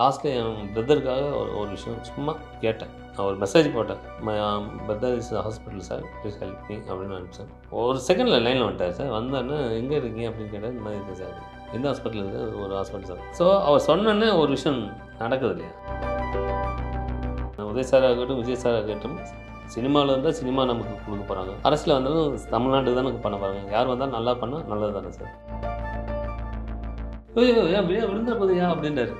லாஸ்ட்டில் என் பிரதருக்காக ஒரு விஷயம் சும்மா கேட்டேன். நான் ஒரு மெசேஜ் போட்டேன். My brother is hospital sir, please help me அப்படின்னு அனுப்பிச்சேன். ஒரு செகண்டில் லைனில் வந்துட்டார் சார். வந்தோடனே எங்கே இருக்கீங்க அப்படின்னு கேட்டால், இந்த மாதிரி இருக்குது சார். எந்த ஹாஸ்பிட்டல் இருக்குது? ஒரு ஹாஸ்பிட்டல் சார். ஸோ அவர் சொன்னோன்னே ஒரு விஷயம் நடக்குது இல்லையா? உதய் சார் ஆகட்டும், விஜய் சார் ஆகட்டும், சினிமாவில் இருந்தால் சினிமா நமக்கு கொடுக்க போகிறாங்க. அரசியல் வந்தாலும் தமிழ்நாட்டுக்கு தானே பண்ண போகிறாங்க. யார் வந்தாலும் நல்லா பண்ணால் நல்லது தானே சார். ஐயோ ஏன் விழுந்த போதையா அப்படின்றாரு.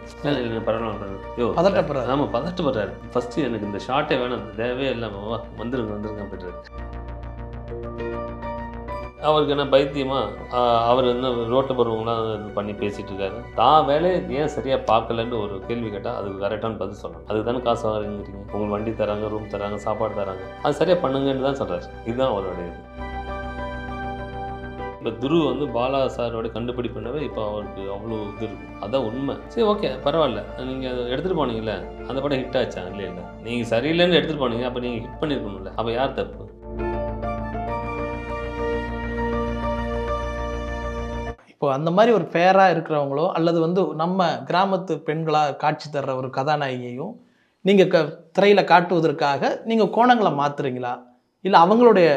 பரவாயில்ல ஐயோ பதட்டப்படுறாரு. ஆமாம் பதட்டப்படுறாரு. ஃபஸ்ட்டு எனக்கு இந்த ஷார்ட்டே வேணாம், தேவையே இல்லாமல் வா வந்துருங்க அப்படின்றாரு. அவருக்கு என்ன பைத்தியமா? அவர் என்ன ரோட்டில் போகிறவங்களாம் இது பண்ணி பேசிகிட்டு இருக்காரு. தான் வேலையை ஏன் சரியாக பார்க்கலன்னு ஒரு கேள்வி கேட்டால் அதுக்கு கரெக்டான பதில் சொல்லணும். அதுக்கு தானே காசு வாங்குறீங்க, உங்களுக்கு வண்டி தராங்க, ரூம் தராங்க, சாப்பாடு தராங்க, அது சரியாக பண்ணுங்கன்னு தான் சொல்கிறார். இதுதான் அவருடைய இது. இப்போ துரு வந்து பாலா சாரோட கண்டுபிடிப்புனாவே இப்போ அவருக்கு அவ்வளோ இது இருக்குது. அதான் உண்மை. சரி ஓகே பரவாயில்ல, நீங்கள் எடுத்துகிட்டு போனீங்களே அந்த படம் ஹிட் ஆச்சா? இல்லை நீங்கள் சரியில்லைன்னு எடுத்துகிட்டு போனீங்க, அப்போ நீங்கள் ஹிட் பண்ணியிருக்கணும்ல. அப்போ யார் தப்பு? இப்போ அந்த மாதிரி ஒரு ஃபேராக இருக்கிறவங்களோ அல்லது வந்து நம்ம கிராமத்து பெண்களாக காட்சி தர்ற ஒரு கதாநாயகியையும் நீங்கள் திரையில் காட்டுவதற்காக நீங்கள் கோணங்களை மாற்றுறீங்களா, இல்லை அவங்களுடைய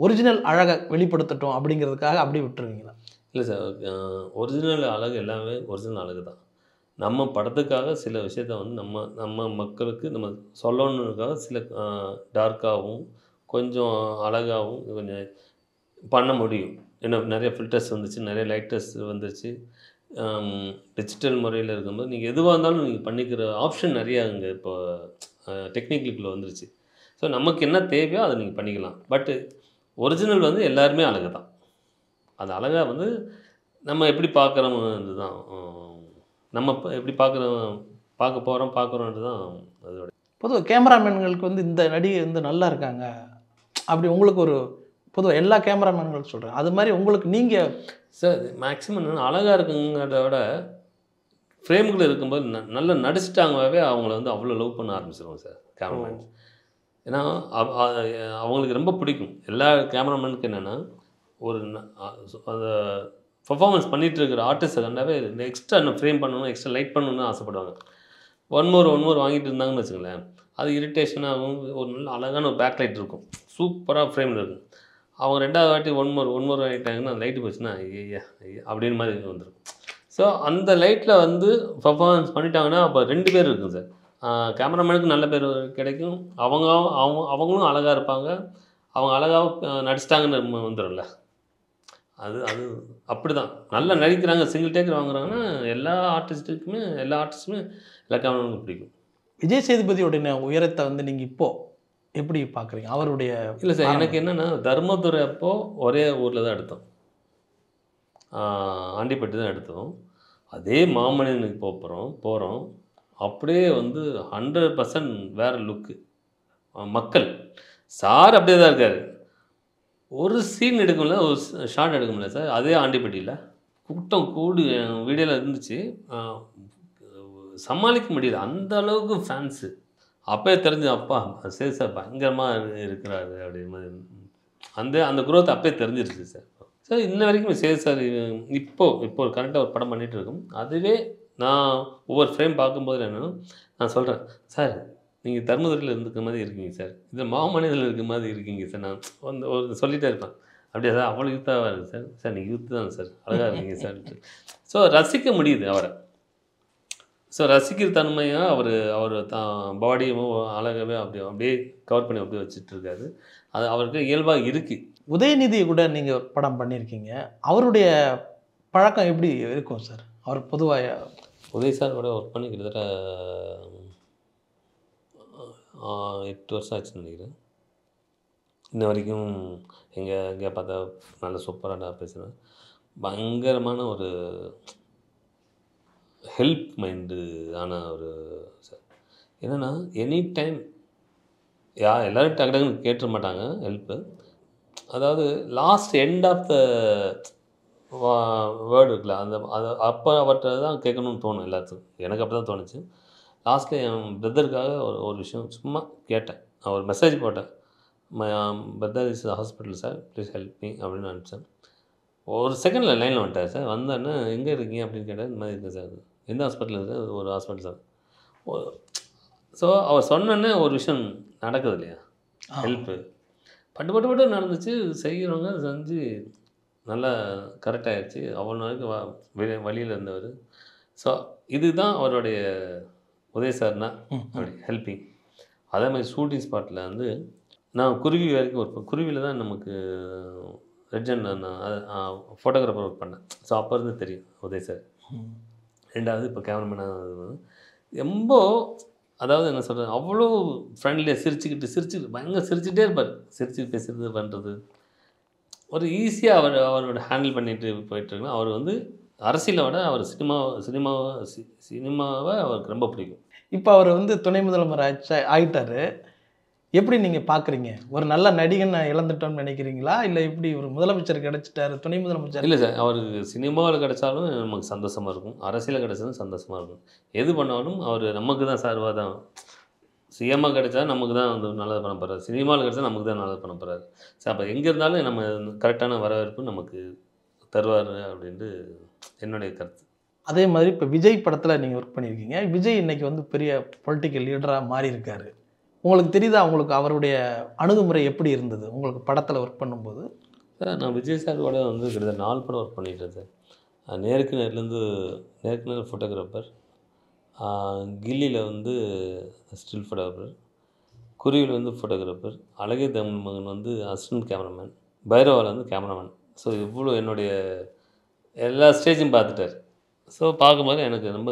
ஒரிஜினல் அழகை வெளிப்படுத்தட்டும் அப்படிங்கிறதுக்காக அப்படி விட்டுருவீங்களா? இல்லை சார், ஒரிஜினல் அழகு எல்லாமே ஒரிஜினல் அழகு தான். நம்ம படத்துக்காக சில விஷயத்த வந்து நம்ம மக்களுக்கு நம்ம சொல்லணுன்றதுக்காக சில டார்க்காகவும் கொஞ்சம் அழகாகவும் கொஞ்சம் பண்ண முடியும். ஏன்னா நிறைய ஃபில்டர்ஸ் வந்துச்சு, நிறைய லைட்டர்ஸ் வந்துருச்சு. டிஜிட்டல் முறையில் இருக்கும்போது நீங்கள் எதுவாக இருந்தாலும் நீங்கள் பண்ணிக்கிற ஆப்ஷன் நிறையா அங்கே இப்போ டெக்னிக்கலுக்குள்ளே வந்துருச்சு. ஸோ நமக்கு என்ன தேவையோ அதை நீங்கள் பண்ணிக்கலாம். பட்டு ஒரிஜினல் வந்து எல்லாருமே அழகு தான். அந்த அழகாக வந்து நம்ம எப்படி பார்க்குறோம்ன்றது தான், நம்ம எப்படி பார்க்குறோன்றது தான் அதோட. பொதுவாக கேமராமேன்களுக்கு வந்து இந்த நடிகை வந்து நல்லா இருக்காங்க அப்படி உங்களுக்கு ஒரு பொதுவாக எல்லா கேமராமேன்களும் சொல்கிறேன், அது மாதிரி உங்களுக்கு நீங்கள் சார் மேக்ஸிமம் அழகாக இருக்குங்கிறத விட ஃப்ரேம்கள் இருக்கும்போது நல்லா நடிச்சிட்டாங்கவே அவங்கள வந்து அவ்வளோ லவ் பண்ண ஆரம்பிச்சிருவோம் சார் கேமராமேன். ஏன்னா அவங்களுக்கு ரொம்ப பிடிக்கும். எல்லா கேமராமேனுக்கு என்னென்னா ஒரு அந்த பர்ஃபார்மன்ஸ் பண்ணிகிட்டு இருக்கிற ஆர்டிஸ்ட்டை கண்டாவே எக்ஸ்ட்ரா இன்னும் ஃப்ரேம் பண்ணணும், எக்ஸ்ட்ரா லைட் பண்ணணும்னு ஆசைப்படுவாங்க. ஒன் மோர் வாங்கிட்டு இருந்தாங்கன்னு வச்சுங்களேன், அது இரிட்டேஷனாகவும் ஒரு நல்ல அழகான ஒரு பேக் லைட் இருக்கும், சூப்பராக ஃப்ரேமில் இருக்கும். அவங்க ரெண்டாவது வாட்டி ஒன் மோர் வாங்கிட்டாங்கன்னா அந்த லைட்டு போச்சுன்னா ஐயா அப்படின்னு மாதிரி வந்துடும். ஸோ அந்த லைட்டில் வந்து பர்ஃபார்மன்ஸ் பண்ணிட்டாங்கன்னா அப்போ 2 பேர் இருக்கும் சார். கேமராமேனுக்கு நல்ல பேர் கிடைக்கும், அவங்களும் அழகாக இருப்பாங்க, அவங்க அழகாக நடிச்சிட்டாங்கன்னு வந்துடும்ல. அது அப்படி தான் நல்லா நடிக்கிறாங்க, சிங்கிள் டேக்கர் வாங்குறாங்கன்னா எல்லா ஆர்டிஸ்ட்டுமே எல்லா கேமராமேனுக்கும் பிடிக்கும். விஜய் சேதுபதியோடைய உயரத்தை வந்து நீங்கள் இப்போது எப்படி பார்க்குறீங்க அவருடைய? இல்லை சார், எனக்கு என்னென்னா தர்மதுரை அப்போது ஒரே ஊரில் தான் எடுத்தோம், ஆண்டிப்பட்டி தான் எடுத்தோம். அதே மாமனிதனுக்கு போகிறோம் அப்படியே வந்து 100% வேறு லுக்கு. மக்கள் சார் அப்படியே தான் இருக்கார். ஒரு சீன் எடுக்க முடியல, ஒரு ஷார்ட் எடுக்க முடியல சார். அதே ஆண்டிப்பட்டியில் கூட்டம் கூடி வீடியோவில் இருந்துச்சு, சமாளிக்க முடியல, அந்த அளவுக்கு ஃபேன்ஸு. அப்போயே தெரிஞ்சு அப்பா சரி சார் பயங்கரமாக இருக்கிறாரு அப்படின்னு மாதிரி அந்த குரோத் அப்போயே தெரிஞ்சிருச்சு சார். சார் இன்ன வரைக்கும் சரி சார் இப்போ கரெக்டாக ஒரு படம் பண்ணிகிட்டு இருக்கோம். அதுவே நான் ஒவ்வொரு ஃப்ரேம் பார்க்கும்போது என்னென்னா நான் சொல்கிறேன், சார் நீங்கள் தர்மதுரையில் இருந்துக்க மாதிரி இருக்கீங்க சார், இது மாமனிதனில் இருக்க மாதிரி இருக்கீங்க சார். நான் வந்து ஒரு சொல்லிகிட்டே இருப்பேன், அப்படியே சார் அவ்வளோ யூத்தாக இருக்குது சார் நீங்கள் யூத்து தான் சார், அழகாக இருக்கீங்க சார். ஸோ ரசிக்க முடியுது அவரை. ஸோ ரசிக்கிற தன்மையாக அவர் தான் பாடியும் அழகாகவே அப்படியே கவர் பண்ணி அப்படியே வச்சுட்ருக்காரு. அது அவருக்கு இயல்பாக இருக்குது. உதயநிதி கூட நீங்கள் படம் பண்ணியிருக்கீங்க, அவருடைய பழக்கம் எப்படி இருக்கும் சார்? அவர் பொதுவாக உதய் சார் கூட ஒர்க் பண்ணி கிட்டத்தட்ட 8 வருஷம் ஆச்சுன்னு நினைக்கிறேன். இன்ன வரைக்கும் எங்கே பார்த்தா நல்ல சூப்பராக நான் பேசுகிறேன். பயங்கரமான ஒரு ஹெல்ப் மைண்டு ஆன ஒரு சார். என்னென்னா எனி டைம் எல்லோரும் டக்குன்னு கேட்டுற மாட்டாங்க ஹெல்ப்பு. அதாவது last end of the word இருக்குல்ல, அப்போ அவர்கிட்ட தான் கேட்கணும்னு தோணும் எல்லாத்துக்கும். எனக்கு அப்படி தான் தோணுச்சு. லாஸ்ட்டில் என் பிரதருக்காக ஒரு விஷயம் சும்மா கேட்டேன். நான் ஒரு மெசேஜ் போட்டேன், my brother is hospital sir, please help me அப்படின்னு அனுப்பிச்சேன். ஒரு செகண்டில் லைனில் வந்துட்டார் சார். வந்தோடனே எங்கே இருக்கீங்க அப்படின்னு கேட்டால், இந்த மாதிரி இருக்குது சார். எந்த ஹாஸ்பிட்டல் இருக்குது? ஒரு ஹாஸ்பிட்டல் சார். ஸோ அவர் சொன்னோன்னே ஒரு விஷயம் நடக்குது இல்லையா, ஹெல்ப்பு பட்டு பட்டு பட்டு நடந்துச்சு. செய்கிறவங்க செஞ்சு நல்லா கரெக்டாகிடுச்சு. அவ்வளோ நாளைக்கு வழியில் இருந்தவர். ஸோ இதுதான் அவருடைய உதய சார்னா அப்படி ஹெல்ப்பிங். அதே மாதிரி ஷூட்டிங் ஸ்பாட்டில் வந்து நான் குருவி வரைக்கும் ஒர்க் குருவியில் தான் நமக்கு ரெட் அண்ட் நான் ஃபோட்டோகிராஃபர் ஒர்க் பண்ணேன். ஸோ அப்போ இருந்து தெரியும் உதய் சார். ரெண்டாவது இப்போ கேமராமேனாக ரொம்ப அதாவது என்ன சொல்கிறது, அவ்வளோ ஃப்ரெண்ட்லியாக சிரிச்சுக்கிட்டு பயங்கர சிரிச்சுட்டே இருப்பார். சிரிச்சு பேசுகிறது பண்ணுறது ஒரு ஈஸியாக அவரோட ஹேண்டில் பண்ணிட்டு போயிட்டுருக்குன்னா, அவர் வந்து அரசியலை விட அவர் சினிமாவை அவருக்கு ரொம்ப பிடிக்கும். இப்போ அவர் வந்து துணை முதல்வர் ஆயிட்டாரு. எப்படி நீங்கள் பார்க்குறீங்க? ஒரு நல்ல நடிகனை இழந்துட்டோம்னு நினைக்கிறீங்களா? இல்லை இப்படி ஒரு முதலமைச்சர் கிடைச்சிட்டாரு, துணை முதலமைச்சர்? இல்லை சார், அவருக்கு சினிமாவில் கிடைச்சாலும் நமக்கு சந்தோஷமாக இருக்கும், அரசியலில் கிடைச்சாலும் சந்தோஷமாக இருக்கும். எது பண்ணாலும் அவர் நமக்கு தான் சார்பாக தான். சிஎம்மாக கிடைச்சா நமக்கு தான் வந்து நல்லது பண்ண போகிறாரு, சினிமாவில் கிடைச்சா நமக்கு தான் நல்லது பண்ண போகிறாரு. சார் அப்போ எங்கே இருந்தாலும் நம்ம கரெக்டான வரவேற்பு நமக்கு தருவார் அப்படின்ட்டு என்னுடைய கருத்து. அதே மாதிரி இப்போ விஜய் படத்தில் நீங்கள் ஒர்க் பண்ணியிருக்கீங்க. விஜய் இன்னைக்கு வந்து பெரிய பொலிட்டிக்கல் லீடராக மாறி இருக்காரு. உங்களுக்கு தெரியுதா, உங்களுக்கு அவருடைய அணுகுமுறை எப்படி இருந்தது உங்களுக்கு படத்தில் ஒர்க் பண்ணும்போது? சார் நான் விஜய் சாரோட வந்து கிட்டத்தட்ட 4 படம் ஒர்க் பண்ணிட்டேன் சார். நேருக்கு நேர் ஃபோட்டோகிராஃபர், கில்லியில் வந்து ஸ்டில் ஃபோட்டோகிராஃபர், குருவியில் வந்து ஃபோட்டோகிராஃபர், அழகே தமிழ் மகன் வந்து அசிஸ்டன்ட் கேமராமேன், பைரவாவில் வந்து கேமராமேன். ஸோ இவ்வளோ என்னுடைய எல்லா ஸ்டேஜும் பார்த்துட்டார். ஸோ பார்க்கும்போது எனக்கு ரொம்ப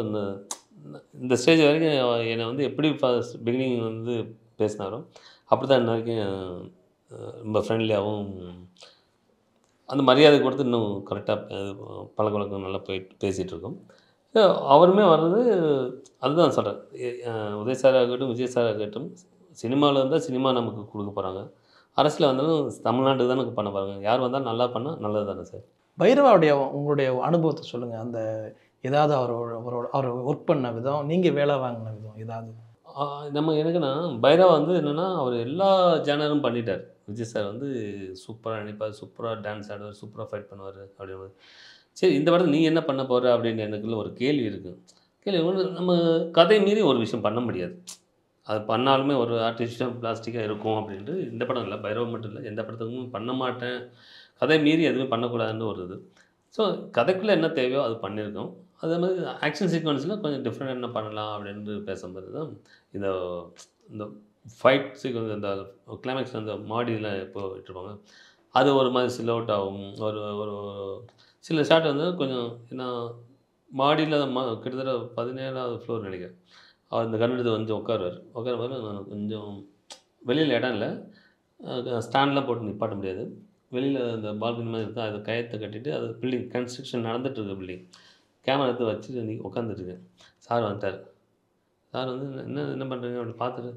இந்த ஸ்டேஜ் வரைக்கும் என்னை வந்து எப்படி ஃபர்ஸ்ட் பிகினிங் வந்து பேசினாரோ அப்படி தான் இன்ன வரைக்கும் ரொம்ப ஃப்ரெண்ட்லியாகவும் அந்த மரியாதை கொடுத்து இன்னும் கரெக்டாக பழக்கவழக்கம் நல்லா போயிட்டு பேசிகிட்ருக்கோம். ஸோ அவருமே வர்றது அதுதான் சொல்கிறேன். உதய் சார் ஆகட்டும், விஜய் சார் ஆகட்டும், சினிமாவில் இருந்தால் சினிமா நமக்கு கொடுக்க போகிறாங்க, அரசியல் வந்தாலும் தமிழ்நாட்டுக்கு தானே பண்ண போகிறாங்க. யார் வந்தாலும் நல்லா பண்ணால் நல்லது தானே சார். பைரவாவுடைய உங்களுடைய அனுபவத்தை சொல்லுங்கள். அந்த ஏதாவது அவர் ஒர்க் பண்ண விதம், நீங்கள் வேலை வாங்கின விதம் ஏதாவது? எனக்குன்னா பைரவா வந்து என்னென்னா அவர் எல்லா ஜேனரும் பண்ணிட்டார். விஜய் சார் வந்து சூப்பராக நினைப்பார், சூப்பராக டான்ஸ் ஆடுவார், சூப்பராக ஃபைட் பண்ணுவார் அப்படின்னு. சரி இந்த படத்தில் நீ என்ன பண்ண போகிற அப்படின்னு எனக்குள்ள ஒரு கேள்வி இருக்குது. கேள்வி ஒன்று, நம்ம கதை மீறி ஒரு விஷயம் பண்ண முடியாது. அது பண்ணாலுமே ஒரு ஆர்டிஃபிஷியல் பிளாஸ்டிக்காக இருக்கும் அப்படின்ட்டு இந்த படம் இல்லை, பைரவா மட்டும் இல்லை, எந்த படத்துக்கும் பண்ண மாட்டேன், கதை மீறி எதுவுமே பண்ணக்கூடாதுன்னு ஒரு இது. ஸோ கதைக்குள்ளே என்ன தேவையோ அது பண்ணியிருக்கோம். அதே மாதிரி ஆக்ஷன் சீக்வன்ஸில் கொஞ்சம் டிஃப்ரெண்ட் என்ன பண்ணலாம் அப்படின்ட்டு பேசும்போது தான் இந்த இந்த ஃபைட் சீக்வன்ஸ், இந்த கிளைமேக்ஸில் அந்த மாடியில் எப்போ விட்டுருப்பாங்க, அது ஒரு மாதிரி சில் அவுட் ஆகும். ஒரு ஒரு சில ஷாட் வந்து கொஞ்சம் ஏன்னா மாடியில் கிட்டத்தட்ட 17வது ஃப்ளோர் நினைக்கிறேன். அவர் இந்த கண் எடுத்து கொஞ்சம் உட்காரும்போது நான் கொஞ்சம் வெளியில் இடம் இல்லை, ஸ்டாண்ட்லாம் போட்டு நிப்பாட்ட முடியாது, வெளியில் இந்த பால்கனி மாதிரி இருக்குது, அதை கயத்தை கட்டிட்டு அது பில்டிங் கன்ஸ்ட்ரக்ஷன் நடந்துகிட்ருக்கு, பில்டிங் கேமரா எடுத்து வச்சுட்டு நீ உட்காந்துருக்கேன். சார் வந்துட்டார். சார் வந்து என்ன பண்ணுறீங்க அப்படி பார்த்துட்டு,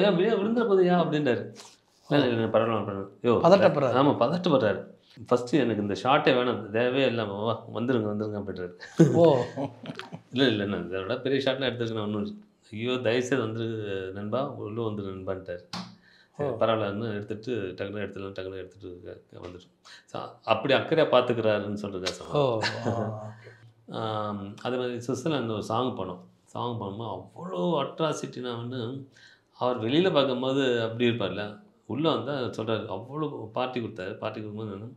ஏன் விழுந்துட போதையா அப்படின்றாரு. பரவாயில்ல பண்ணு, பதட்டப்படுறாரு. ஆமாம் பதட்டப்படுறாரு. ஃபஸ்ட்டு எனக்கு இந்த ஷார்ட்டே வேணாம், தேவையே இல்லாமல் வா வந்துருங்க அப்படின்றாரு. ஓ இல்லை இதோட பெரிய ஷார்ட்லாம் எடுத்துருக்கேன் ஒன்றும், ஐயோ தயவுசெய்து வந்துரு நண்பா, உள்ளே வந்துரு நண்பான்ட்டார். பரவாயில்லன்னு எடுத்துகிட்டு டக்குனு எடுத்துகிட்டு வந்துட்டோம். ஸோ அப்படி அக்கறையாக பார்த்துக்கிறாருன்னு சொல்கிறதா சார். அதே மாதிரி சுவிட்சர்லாந்து ஒரு சாங் பண்ணும்போது அவ்வளோ அட்ராசிட்டினா வந்து அவர் வெளியில் பார்க்கும்போது அப்படி இருப்பார்ல, உள்ளே வந்தால் சொல்கிறார், அவ்வளோ பார்ட்டி கொடுக்கும்போது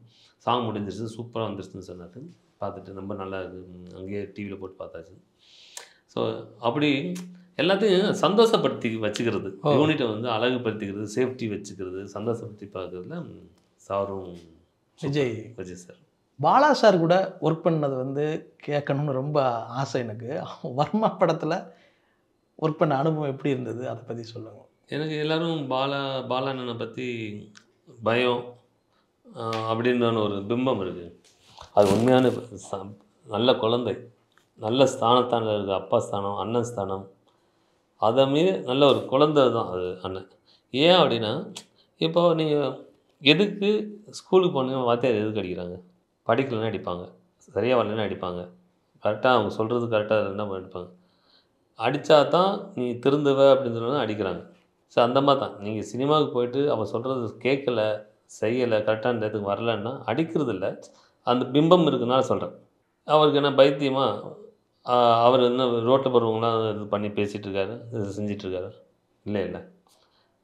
சாங் முடிஞ்சிருச்சு, சூப்பராக வந்துருச்சுன்னு சொன்னார். பார்த்துட்டு ரொம்ப நல்லா இருக்குது, அங்கேயே டிவியில் போட்டு பார்த்தாச்சு. ஸோ அப்படி எல்லாத்தையும் சந்தோஷப்படுத்தி வச்சுக்கிறது, யூனிட்டை வந்து அழகுபடுத்திக்கிறது, சேஃப்டி வச்சுக்கிறது, சந்தோஷப்படுத்தி பார்க்குறதுல சாரும் விஜய் சார். பாலா சார் கூட ஒர்க் பண்ணது வந்து கேட்கணும்னு ரொம்ப ஆசை எனக்கு. வர்மா படத்தில் ஒர்க் பண்ண அனுபவம் எப்படி இருந்தது, அதை பற்றி சொல்லுங்கள். எனக்கு எல்லோரும் பாலா அண்ணனை பற்றி பயம் அப்படின்ற ஒரு பிம்பம் இருக்குது. அது உண்மையான நல்ல குழந்தை, நல்ல ஸ்தானத்தான இருக்குது, அப்பா ஸ்தானம், அண்ணன் ஸ்தானம், அதை மீறி நல்ல ஒரு குழந்தை தான் அது அண்ணன். ஏன் அப்படின்னா, இப்போ நீங்கள் எதுக்கு ஸ்கூலுக்கு போனீங்க, வாத்தியார் எதுக்கு அடிக்கிறாங்க? படிக்கலைன்னா அடிப்பாங்க, சரியாக வரலைன்னா அடிப்பாங்க, கரெக்டாக அவங்க சொல்கிறது கரெக்டாக இருந்தால் அடிப்பாங்க. அடித்தா தான் நீ திருந்துவ அப்படின்னு சொல்லி அடிக்கிறாங்க. ஸோ அந்த மாதிரி தான் நீங்கள் சினிமாவுக்கு போயிட்டு அவன் சொல்கிறது கேட்கலை, செய்யலை, கரெக்டான நேரத்துக்கு வரலன்னா அடிக்கிறது இல்லை, அந்த பிம்பம் இருக்குதுனால சொல்கிறேன். அவருக்கு என்ன பைத்தியமா, அவர் என்ன ரோட்டில் போகிறவங்களாம் இது பண்ணி பேசிகிட்டு இருக்காரு, இது செஞ்சிட்ருக்காரு. இல்லை இல்லை,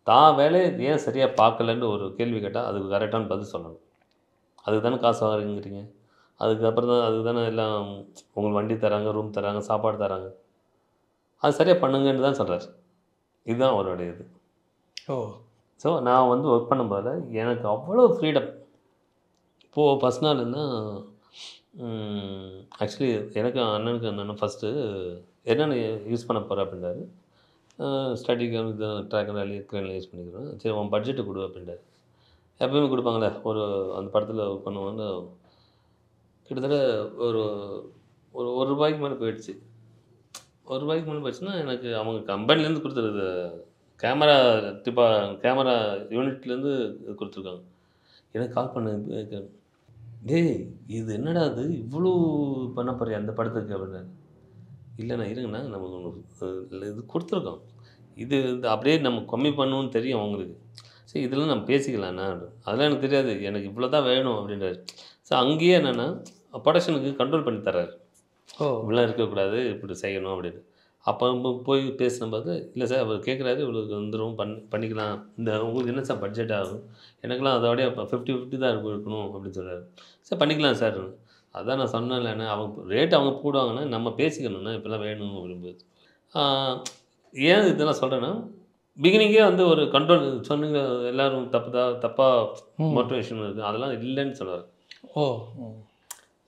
தான் வேலையை ஏன் சரியாக பார்க்கலன்னு ஒரு கேள்வி கேட்டால் அதுக்கு கரெக்டான பதில் சொல்லணும். அதுக்கு தானே காசு வாங்குறீங்கிறீங்க, அதுக்கப்புறம் தான் அதுக்கு தானே எல்லாம் உங்களுக்கு வண்டி தராங்க, ரூம் தராங்க, சாப்பாடு தராங்க, அது சரியாக பண்ணுங்கன்னு தான் சொல்கிறார். இதுதான் அவருடைய இது. ஓ. ஸோ நான் வந்து ஒர்க் பண்ணும்போது எனக்கு அவ்வளோ ஃப்ரீடம். இப்போது ஃபஸ்ட் நாள் என்ன ஆக்சுவலி எனக்கு அண்ணனுக்கு என்னென்னா ஃபஸ்ட்டு என்னென்ன யூஸ் பண்ண போகிறேன் அப்படின்றாரு. ஸ்டடிக்கு இது ட்ராக் ரேலி க்ரெயினில் யூஸ் பண்ணிக்கிறேன். சரி உன் பட்ஜெட்டு கொடு அப்படின்றாரு. எப்பயுமே கொடுப்பாங்களே ஒரு அந்த படத்தில் ஒர்க் பண்ணுவாங்க. கிட்டத்தட்ட ஒரு ஒரு ₹1 மேலே போயிடுச்சு. ₹1 மேலே போயிடுச்சுன்னா எனக்கு அவங்க கம்பெனிலேருந்து கொடுத்துருது கேமரா கேமரா யூனிட்லேருந்து கொடுத்துருக்காங்க. எனக்கு கால் பண்ணு, டேய் இது என்னடா இது இவ்வளோ பண்ண போறியா அந்த படத்துக்கு அப்படின்னாரு. இல்லைண்ணா இருங்கண்ணா நம்ம இது கொடுத்துருக்கோம், இது அப்படியே நம்ம கம்மி பண்ணணும்னு தெரியும் அவங்களுக்கு. சரி இதெல்லாம் நம்ம பேசிக்கலாம்ண்ணா. அதெல்லாம் எனக்கு தெரியாது, எனக்கு இவ்வளோ தான் வேணும் அப்படின்றாரு. ஸோ அங்கேயே என்னென்னா ப்ரொடக்ஷனுக்கு கண்ட்ரோல் பண்ணி தர்றாரு. ஓ. இப்படிலாம் இருக்கக்கூடாது, இப்படி செய்யணும் அப்படின்னு. அப்போ போய் பேசினபோது இல்லை சார் அவர் கேட்குறாரு இவ்வளோக்கு வந்துடும் பண்ணிக்கலாம், இந்த உங்களுக்கு என்ன சார் பட்ஜெட் ஆகும், எனக்குலாம் அதோடய இப்போ 50-50 தான் இருக்கணும் அப்படின்னு சொல்கிறாரு. சார் பண்ணிக்கலாம் சார். அதான் நான் சொன்னேன்லண்ணே, அவங்க ரேட் அவங்க போடுவாங்கன்னா நம்ம பேசிக்கணும்ண்ணா இப்போலாம் வேணும் அப்படிங்கும்போது. ஏன் இதெல்லாம் சொல்கிறேன்னா பிகினிங்கே வந்து ஒரு கண்ட்ரோல் சொன்னீங்க, எல்லோரும் தப்பாக மோட்டிவேஷன் இருக்குது அதெல்லாம் இல்லைன்னு சொல்லுவார். ஓ.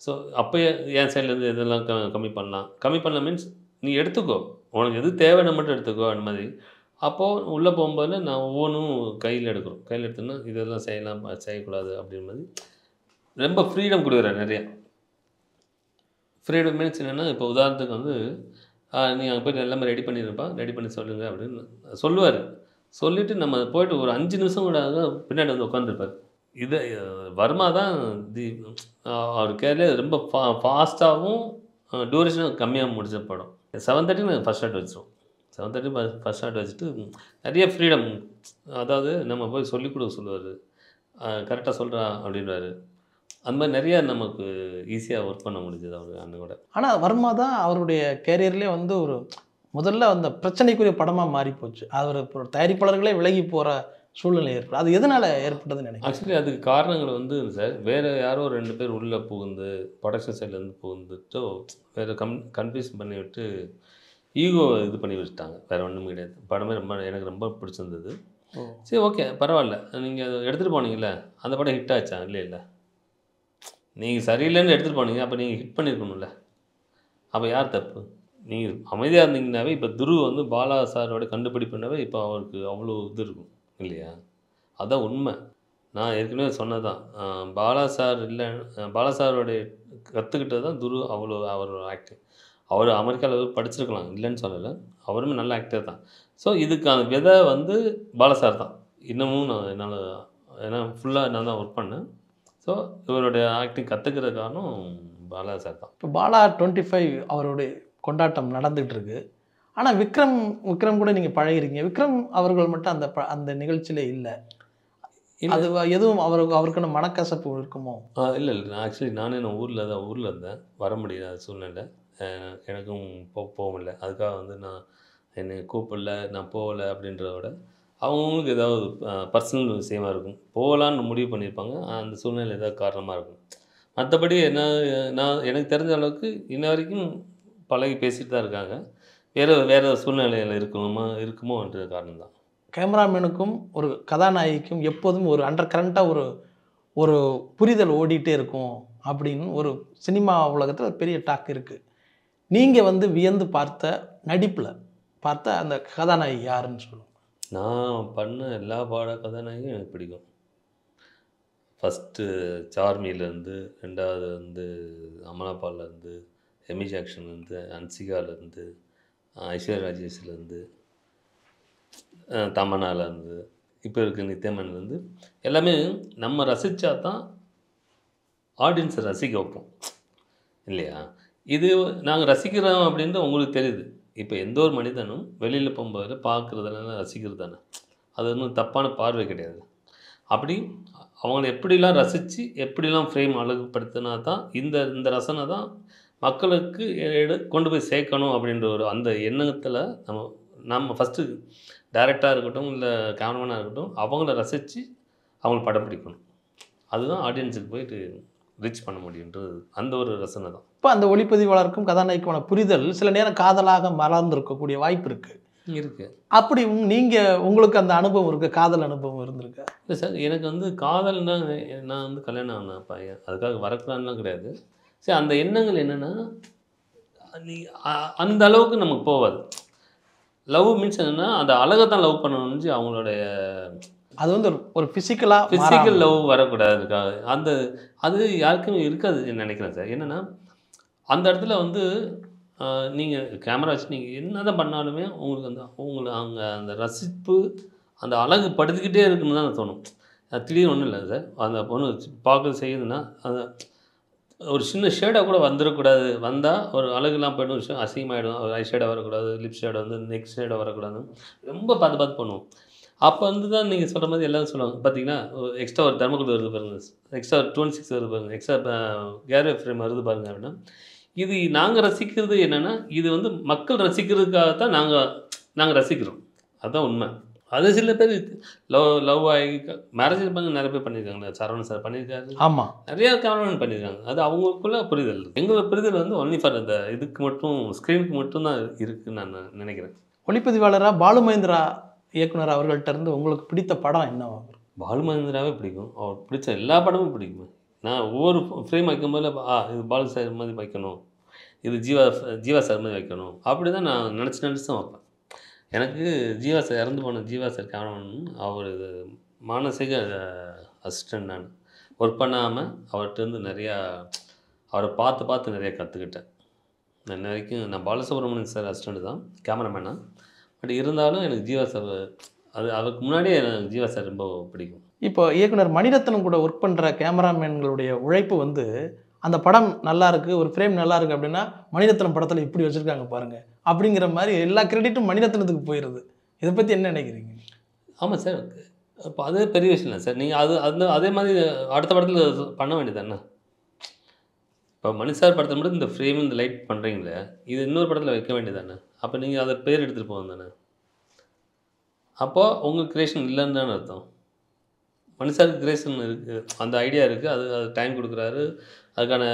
ஸோ அப்போ என் சைட்லேருந்து இதெல்லாம் கம்மி பண்ணலாம் மீன்ஸ் நீ எடுத்துக்கோ, உனக்கு எது தேவைன்னு மட்டும் எடுத்துக்கோ அந்த மாதிரி. அப்போது உள்ளே போகும்போது நான் ஒவ்வொன்றும் கையில் எடுத்தோன்னா இதெல்லாம் செய்யலாம் செய்யக்கூடாது அப்படின்ற மாதிரி ரொம்ப ஃப்ரீடம் கொடுக்குறேன் நிறையா. ஃப்ரீடம் மீன்ஸ் என்னென்னா இப்போ உதாரணத்துக்கு வந்து நீ அங்கே போய்ட்டு எல்லாமே ரெடி பண்ணியிருப்பா, ரெடி பண்ணி சொல்லுங்கள் அப்படின்னு சொல்லுவார். சொல்லிவிட்டு நம்ம போய்ட்டு ஒரு 5 நிமிஷம் கூட பின்னாடி வந்து உட்காந்துருப்பார். இது வர்மா தான் அவர் கேரளே ரொம்ப ஃபாஸ்ட்டாகவும் டூரேஷனும் கம்மியாக முடிச்ச படம். 7:30 நான் ஃபஸ்ட் ஷாட் வச்சிருவோம். 7:30 ஃபஸ்ட் ஷாட் வச்சுட்டு நிறைய ஃப்ரீடம், அதாவது நம்ம போய் சொல்லிக் கொடுக்க சொல்லுவார், கரெக்டாக சொல்கிறா அப்படின்றாரு. அந்த மாதிரி நிறையா நமக்கு ஈஸியாக ஒர்க் பண்ண முடிஞ்சது அவர் அண்ணனோட. ஆனால் வர்மா தான் அவருடைய கேரியர்லேயே வந்து ஒரு முதல்ல அந்த பிரச்சனைக்குரிய படமாக மாறி போச்சு. அவர் தயாரிப்பாளர்களே விலகி போகிற சூழ்நிலை ஏற்படும். அது எதனால் ஏற்பட்டதுன்னு நினைக்கிறேன். ஆக்சுவலி அதுக்கு காரணங்கள் வந்து சார் வேறு யாரோ 2 பேர் உள்ளே புகுந்து ப்ரொடக்ஷன் சைட்லேருந்து புகுந்துட்டோ வேறு கன்ஃபியூஸ் பண்ணி விட்டு ஈகோ இது பண்ணி வச்சுட்டாங்க. வேறு ஒன்றும் கிடையாது. படமே எனக்கு ரொம்ப பிடிச்சிருந்தது. சரி ஓகே பரவாயில்ல, நீங்கள் அதை எடுத்துகிட்டு போனீங்கல்ல, அந்த படம் ஹிட் ஆச்சா? இல்லை நீங்கள் சரியில்லைன்னு எடுத்துகிட்டு போனீங்க, அப்போ நீங்கள் ஹிட் பண்ணியிருக்கணும்ல. அப்போ யார் தப்பு? நீங்கள் அமைதியாக இருந்தீங்கன்னாவே இப்போ துருவ் வந்து பாலா சாரோட கண்டுபிடிப்புனாவே இப்போ அவருக்கு அவ்வளோ இது இருக்கும் இல்லையா? அதான் உண்மை. நான் ஏற்கனவே சொன்னது தான். பாலா சார் இல்லை, பாலா சாரோடைய கற்றுக்கிட்டது தான் துருவ் அவ்வளோ அவர் ஆக்டிங். அவர் அமெரிக்காவில் படிச்சிருக்கலாம், இல்லைன்னு சொல்லலை. அவருமே நல்ல ஆக்டர் தான். ஸோ இதுக்கான விதை வந்து பாலா சார் தான். இன்னமும் நான் என்னால் ஏன்னா ஃபுல்லாக நான் தான் ஒர்க் பண்ணேன். ஸோ இவருடைய ஆக்டிங் கற்றுக்கிற காரணம் பாலா சார் தான். இப்போ பாலா 25 அவருடைய கொண்டாட்டம் நடந்துகிட்டு இருக்கு. ஆனால் விக்ரம் கூட நீங்கள் பழகிறீங்க. விக்ரம் அவர்கள் மட்டும் அந்த நிகழ்ச்சியிலே இல்லை. அது எதுவும் அவருக்கான மனக்கசப்பு இருக்குமோ? இல்லை ஆக்சுவலி நானே ஊரில் இருந்தேன், வர முடியாத சூழ்நிலை. எனக்கும் போக முடியல. அதுக்காக வந்து நான் என்னை கூப்பிடல, நான் போகலை அப்படின்றத விட அவங்களுக்கு ஏதாவது பர்சனல் விஷயமா இருக்கும், போகலான்னு முடிவு பண்ணியிருப்பாங்க. அந்த சூழ்நிலை ஏதாவது காரணமாக இருக்கும். மற்றபடி நான் எனக்கு தெரிஞ்ச அளவுக்கு இன்ன வரைக்கும் பழகி பேசிட்டு தான் இருக்காங்க. வேறு சூழ்நிலையில் இருக்குமோன்ற காரணம் தான். கேமராமேனுக்கும் ஒரு கதாநாயகிக்கும் எப்போதும் ஒரு அண்டர் கரண்ட்டாக ஒரு புரிதல் ஓடிட்டே இருக்கும் அப்படின்னு ஒரு சினிமா உலகத்தில் பெரிய டாக் இருக்குது. நீங்கள் வந்து வியந்து நடிப்பில் பார்த்த அந்த கதாநாயகி யாருன்னு சொல்லுங்கள். நான் பண்ண எல்லா கதாநாயகியும் எனக்கு பிடிக்கும். ஃபஸ்ட்டு சார்மியிலேருந்து, 2வது வந்து அமலாபால்லேருந்து, எமி ஜாக்சன்லேருந்து, அன்சிகாலேருந்து, ஐஸ்வர்யா ராஜேஷ்லேருந்து, தமன்னாலேருந்து, இப்போ இருக்க நித்யமன்லேருந்து எல்லாமே நம்ம ரசித்தா தான் ஆடியன்ஸை ரசிக்க வைப்போம் இல்லையா? இது நாங்கள் ரசிக்கிறோம் அப்படின்ட்டு உங்களுக்கு தெரியுது. இப்போ எந்த ஒரு மனிதனும் வெளியில் போகும்போது பார்க்குறதெல்லாம் ரசிக்கிறது தானே, அது ஒன்றும் தப்பான பார்வை கிடையாது. அப்படி அவங்கள எப்படிலாம் ரசித்து எப்படிலாம் ஃப்ரேம் அழகுப்படுத்தினா தான் இந்த ரசனை தான் மக்களுக்கு கொண்டு போய் சேர்க்கணும் அப்படின்ற ஒரு அந்த எண்ணத்தில் நம்ம ஃபஸ்ட்டு டைரக்டராக இருக்கட்டும் இல்லை கேமராமேனாக இருக்கட்டும் அவங்கள ரசித்து அவங்கள படம் பிடிக்கணும். அதுதான் ஆடியன்ஸுக்கு போயிட்டு ரீச் பண்ண முடியுன்றது அந்த ஒரு ரசனை தான். இப்போ அந்த ஒளிப்பதிவாளருக்கும் கதாநாயகமான புரிதல் சில நேரம் காதலாக மலர்ந்திருக்கக்கூடிய வாய்ப்பு இருக்குது. அப்படி உங்களுக்கு அந்த அனுபவம் இருக்கு, காதல் அனுபவம் இருந்திருக்கா? இல்லை சார், எனக்கு வந்து காதல்னா நான் வந்து கல்யாணம் ஆன பையன், அதுக்காக வரக்கூடாதுலாம் கிடையாது. சரி, அந்த எண்ணங்கள் என்னென்னா நீ அந்த அளவுக்கு நமக்கு போகாது. லவ் மீன்ஸ் என்னென்னா அந்த அழகை தான் லவ் பண்ணணும்னு அவங்களுடைய அது வந்து ஒரு ஃபிசிக்கல் லவ் வரக்கூடாதுக்காக அது யாருக்கும் இருக்காது நினைக்கிறேன் சார். என்னென்னா அந்த இடத்துல வந்து நீங்கள் கேமரா வச்சு நீங்கள் என்ன தான் பண்ணாலுமே உங்களுக்கு அங்கே அந்த ரசிப்பு அந்த அழகு படுத்திக்கிட்டே இருக்குன்னு தான் தோணும். திடீர்னு ஒன்றும் இல்லை சார், அந்த பொண்ணு பார்க்க செய்யுதுன்னா அந்த ஒரு சின்ன ஷேடாக கூட வந்துடக்கூடாது, வந்தால் ஒரு அழகுலாம் போய்டும், விஷயம் அசிங்கமாகிடும். ஒரு ஐ ஷேடாக வரக்கூடாது, லிப் ஷேடை வந்து நெக் ஷேடாக வரக்கூடாது, ரொம்ப பார்த்து பண்ணுவோம். அப்போ வந்து தான் நீங்கள் சொல்கிற மாதிரி எல்லோரும் சொல்லுவாங்க. பார்த்தீங்கன்னா எக்ஸ்ட்ரா ஒரு தர்மகுடி வருது பாருங்கள், எக்ஸ்ட்ரா 26 வருது பாருங்கள், எக்ஸ்ட்ரா கேரே ஃப்ரேம் வருது பாருங்கள் அப்படின்னா, இது நாங்கள் ரசிக்கிறது என்னென்னா இது வந்து மக்கள் ரசிக்கிறதுக்காகத்தான் நாங்கள் ரசிக்கிறோம். அதுதான் உண்மை. அது சில பேர் லவ் ஆகி மேரேஜ் நிறைய பேர் பண்ணியிருக்காங்க. சரவணன் சார் பண்ணியிருக்காரு, ஆமாம், நிறையா கேமராமேன் பண்ணியிருக்காங்க. அது அவங்களுக்குள்ள புரிதல். எங்களோட புரிதல் வந்து ஒன்லி ஃபார் அந்த இதுக்கு மட்டும், ஸ்க்ரீனுக்கு மட்டும்தான் இருக்குதுன்னு நான் நினைக்கிறேன். ஒளிப்பதிவாளராக பாலு மகேந்திரா இயக்குனர் அவர்கள்ட்ட இருந்து உங்களுக்கு பிடித்த படம் என்னவா? பாலு மகேந்திராவே பிடிக்கும். அவர் பிடிச்ச எல்லா படமும் பிடிக்கும். நான் ஒவ்வொரு ஃப்ரேம் வைக்கும்போது இது பாலு சார் மாதிரி வைக்கணும், இது ஜீவா சார் மாதிரி வைக்கணும், அப்படி தான் நான் நினச்சி தான் வைப்பேன். எனக்கு ஜீவா சார் இறந்து போன ஜீவா சார் கேமராமேன், அவர் மானசீக அசிஸ்டன்ட். நான் ஒர்க் பண்ணாமல் அவர்கிட்டருந்து நிறையா அவரை பார்த்து நிறையா கற்றுக்கிட்டேன். இன்ன வரைக்கும் நான் பாலசுப்ரமணியன் சார் அசிஸ்டண்ட் தான், கேமராமேனாக. பட் இருந்தாலும் எனக்கு ஜீவா சார் அதுக்கு முன்னாடியே எனக்கு ஜீவா சார் ரொம்ப பிடிக்கும். இப்போ இயக்குனர் மணிரத்னம் கூட ஒர்க் பண்ணுற கேமராமேன்களுடைய உழைப்பு வந்து அந்த படம் நல்லா இருக்குது, ஒரு ஃப்ரேம் நல்லா இருக்குது அப்படின்னா மணிரத்னம் படத்தில் இப்படி வச்சுருக்காங்க பாருங்கள் அப்படிங்கிற மாதிரி எல்லா கிரெடிட்டும் மணிரத்னத்துக்கு போயிடுது. இதை பற்றி என்ன நினைக்கிறீங்க? ஆமாம் சார், இப்போ அதே பெரிய விஷயம் இல்லை சார். நீங்கள் அதே மாதிரி அடுத்த படத்தில் பண்ண வேண்டியது தானே. இப்போ மணி சார் படத்தில் மட்டும் இந்த ஃப்ரேம் இந்த லைட் பண்ணுறீங்களே, இது இன்னொரு படத்தில் வைக்க வேண்டியது தானே. அப்போ நீங்கள் அதை பேர் எடுத்துகிட்டு போகும் தானே. அப்போது உங்கள் கிரியேஷன் இல்லைன்னு தானே அர்த்தம். மணி சாருக்கு கிரியேஷன் இருக்குது, அந்த ஐடியா இருக்குது, அது டைம் கொடுக்குறாரு, அதுக்கான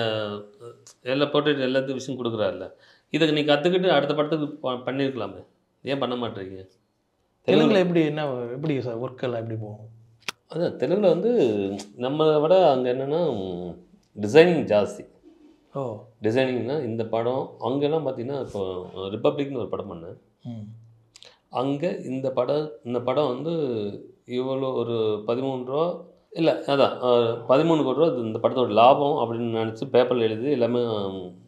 எல்லா போர்ட்ரேட் எல்லாத்துக்கும் விஷயம் கொடுக்குறாருல்ல. இதை நீ கற்றுக்கிட்டு அடுத்த படத்துக்கு பண்ணியிருக்கலாமே, ஏன் பண்ண மாட்டேறீங்க? தெலுங்கில் எப்படி சார் ஒர்க்கெல்லாம் எப்படி போகும்? அதான் தெலுங்கில் வந்து நம்மளை விட அங்கே என்னென்னா டிசைனிங் ஜாஸ்தி. டிசைனிங்னா இந்த படம் அங்கெல்லாம் பார்த்தீங்கன்னா, இப்போ ரிப்பப்ளிக்னு ஒரு படம் பண்ணேன். அங்கே இந்த படம் வந்து இவ்வளோ ஒரு 13 ரூபா இல்லை, அதான் 13 கோடி ரூபா இந்த படத்தோட லாபம் அப்படின்னு நினச்சி பேப்பரில் எழுதி எல்லாமே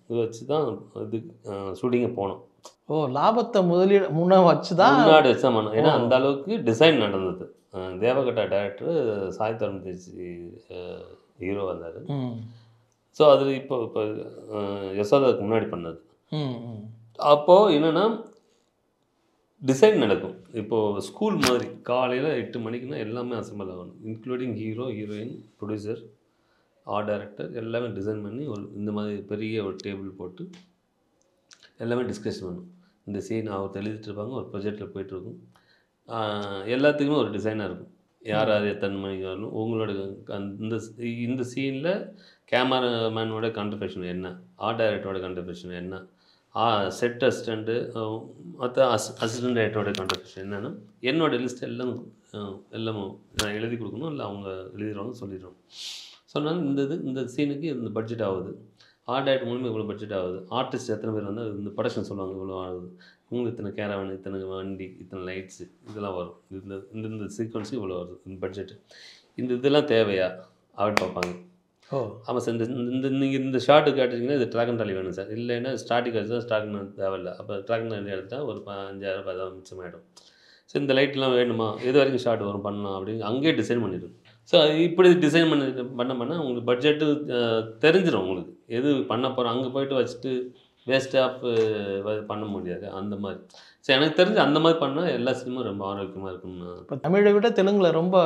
இது வச்சு தான் இது ஷூட்டிங்கே போனோம். லாபத்தை முன்னாடி வச்சு தான் பண்ணோம். ஏன்னா அந்த அளவுக்கு டிசைன் நடந்தது. தேவகட்டா டைரக்டர், சாய் தருண் தேஜி ஹீரோ வந்தார். ஸோ அது இப்போ யசோதாவுக்கு முன்னாடி பண்ணது. அப்போது என்னென்னா டிசைன் நடக்கும். இப்போது ஸ்கூல் மாதிரி காலையில் 8 மணிக்குன்னா எல்லாமே அசம்பிள் ஆகணும், including hero, heroine, producer, art director எல்லாமே டிசைன் பண்ணி இந்த மாதிரி பெரிய ஒரு டேபிள் போட்டு எல்லாமே டிஸ்கஷன் பண்ணணும். இந்த சீன் அவர் எழுதிட்டு இருப்பாங்க, ஒரு ப்ரொஜெக்டில் போயிட்டுருக்கும். எல்லாத்துக்குமே ஒரு டிசைனாக இருக்கும். யார் எத்தனை மணிக்கு வரணும், உங்களோட இந்த சீனில் கேமராமேனோட கான்ட்ரிபியூஷன் என்ன, ஆர்ட் டைரக்டரோட கான்ட்ரிபியூஷன் என்ன, செட் அசிஸ்டண்ட்டு, மற்ற அசிஸ்டன்ட் டைரக்டரோட கான்ட்ரிபியூஷன் என்னென்னா என்னோடய லிஸ்ட் எல்லாம் நான் எழுதி கொடுக்கணும், இல்லை அவங்க எழுதிடுவாங்க, சொல்லிடுவாங்க. சொன்னாலும் இந்த சீனுக்கு இந்த பட்ஜெட் ஆகுது, ஆர்ட் டைரக்டர் மூலமாக இவ்வளோ பட்ஜெட் ஆகுது, ஆர்டிஸ்ட் எத்தனை பேர் வந்தால் இந்த ப்ரொடக்ஷன் சொல்லுவாங்க இவ்வளோ ஆகுது, உங்களுக்கு இத்தனை கேரவன், இத்தனை வண்டி, இத்தனை லைட்ஸு இதெல்லாம் வரும், இந்த சீக்வன்ஸுக்கு இவ்வளோ வருது, இந்த பட்ஜெட்டு, இதெல்லாம் தேவையா அப்படின்னு பார்ப்பாங்க. ஆமாம் சார், நீங்கள் இந்த ஷார்ட்டு கேட்டிங்கன்னா இது ட்ராக் அண்ட் ட்ராலி வேணும் சார், இல்லைன்னா ஸ்டார்டிங் வச்சு தான் ஸ்டார்ட் தேவையில்லை, அப்போ ட்ராக் அண்ட் ட்ராலி எடுத்தால் ஒரு 5000 10,000 மிச்சமாகிடும். ஸோ இந்த லைட்லாம் வேணுமா, எது வரைக்கும் ஷார்ட் வரும் பண்ணலாம் அப்படின்னு அங்கேயே டிசைன் பண்ணிடும். ஸோ இப்படி டிசைன் பண்ண உங்களுக்கு பட்ஜெட்டு தெரிஞ்சிடும், உங்களுக்கு எது பண்ண போகிறோம். அங்கே போய்ட்டு வச்சுட்டு வேஸ்ட்டாக பண்ண முடியாது அந்த மாதிரி. ஸோ எனக்கு தெரிஞ்சு அந்த மாதிரி பண்ணால் எல்லா சினிமாவும் ரொம்ப ஆரோக்கியமாக இருக்கும்னு. இப்போ தமிழை விட தெலுங்கில் ரொம்ப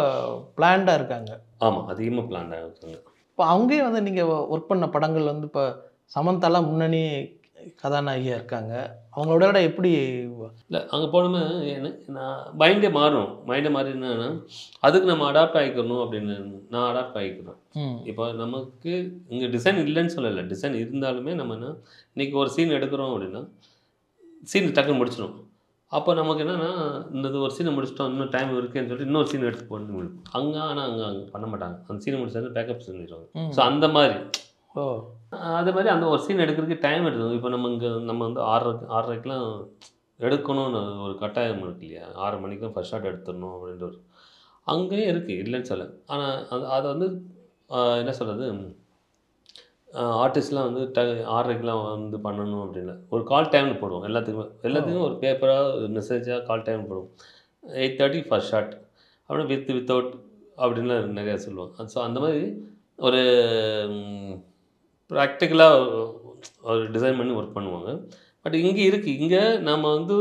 பிளான்டாக இருக்காங்க. ஆமாம், அதிகமாக பிளான்டாக இருக்காங்க. இப்போ அங்கேயே வந்து நீங்கள் ஒர்க் பண்ண படங்கள் வந்து இப்போ சமந்தாலாம் முன்னணி கதாநாயகியாக இருக்காங்க. அவங்களோட எப்படி? இல்லை அங்கே போனோமே நான் மைண்டே மாறினா அதுக்கு நம்ம அடாப்ட் ஆகிக்கணும் அப்படின்னு நான் அடாப்ட் ஆகிக்கிறேன். இப்போ நமக்கு இங்கே டிசைன் இல்லைன்னு சொல்லலை, டிசைன் இருந்தாலுமே நம்ம என்ன இன்றைக்கி ஒரு சீன் எடுக்கிறோம் அப்படின்னா சீன் டக்குன்னு முடிச்சிடும். அப்போ நமக்கு என்னென்னா இந்த ஒரு சீனை முடிச்சிட்டோம், இன்னும் டைம் இருக்குன்னு சொல்லிட்டு இன்னொரு சீன் எடுத்து போட்டு முடியும். ஆனால் அங்கே பண்ண மாட்டாங்க, அந்த சீனை முடிச்சாலும் பேக்கப் செஞ்சிடுவாங்க. ஸோ அந்த மாதிரி அதே மாதிரி அந்த ஒரு சீன் எடுக்கிறதுக்கு டைம் எடுத்துக்கும். இப்போ நம்ம வந்து 6:30க்கெலாம் எடுக்கணும்னு ஒரு கட்டாயம் இருக்கு இல்லையா, 6 மணிக்கு ஃபர்ஸ்ட் ஷாட் எடுத்துடணும் அப்படின்ற ஒரு அங்கேயும் இருக்குது, இல்லைன்னு சொல்ல. ஆனால் அதை வந்து என்ன சொல்கிறது, ஆர்டிஸ்ட்லாம் வந்து 6:30க்கெலாம் வந்து பண்ணணும் அப்படின்னு ஒரு கால் டைம்னு போடுவோம். எல்லாத்துக்குமே ஒரு பேப்பராக ஒரு மெசேஜாக கால் டைம் போடுவோம். 8:30 ஃபர்ஸ்ட் ஷாட் அப்படின்னா வித்தவுட் அப்படின்லாம் நிறையா சொல்லுவோம். ஸோ அந்த மாதிரி ஒரு ப்ராக்டிக்கலாக ஒரு டிசைன் பண்ணி ஒர்க் பண்ணுவாங்க. பட் இங்கே இருக்குது, இங்கே நம்ம வந்து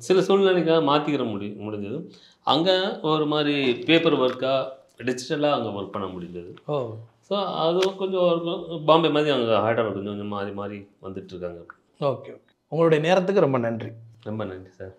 சில சூழ்நிலைக்காக மாற்றிக்கிற முடிஞ்சது. அங்கே ஒரு மாதிரி பேப்பர் ஒர்க்காக டிஜிட்டலாக அங்கே ஒர்க் பண்ண முடிஞ்சது. ஸோ அது கொஞ்சம் பாம்பே மாதிரி அங்கே ஹைதராபாத் கொஞ்சம் கொஞ்சம் மாறி வந்துட்டுருக்காங்க. ஓகே. உங்களுடைய நேரத்துக்கு ரொம்ப நன்றி. ரொம்ப நன்றி சார்.